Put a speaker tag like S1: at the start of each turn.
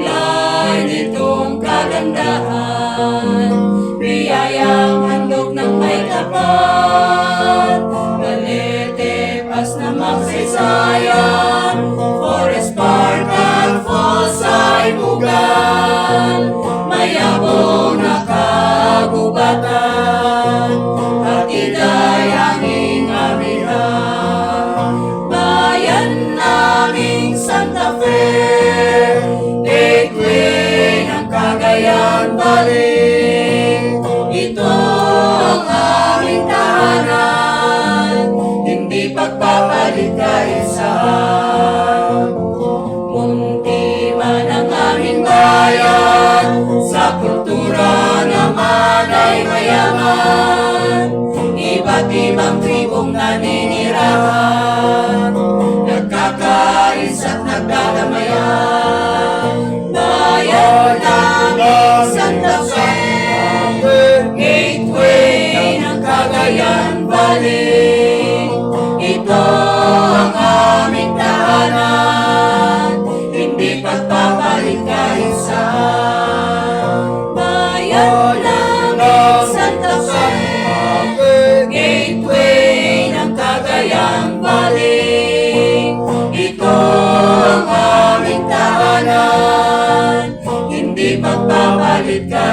S1: kulay nitong kagandahan, biyayang handog ng may tapat. Balete, pas na magsaysayan, Forest Park at Falls ay mugan. Mayabong na kagubatan, hatid ay aming amihan. Bayan naming Santa Fe, gateway ng Cagayan Valley. Ito ang aming tahanan, hindi pagpapalit kaisahan. Munti man ang aming bayan, sa kultura naman ay mayaman. Iba't ibang tribong naninirahan, nagkakais at nagdadamayan. Bayan naming Santa Fe, gateway ng Cagayan Valley. Ito ang aming tahanan, hindi pagpapalit kaisahan. Bayan naming Santa Fe, gateway ng Cagayan Valley. Ito ang aming tahanan, hindi pagpapalit kaisahan.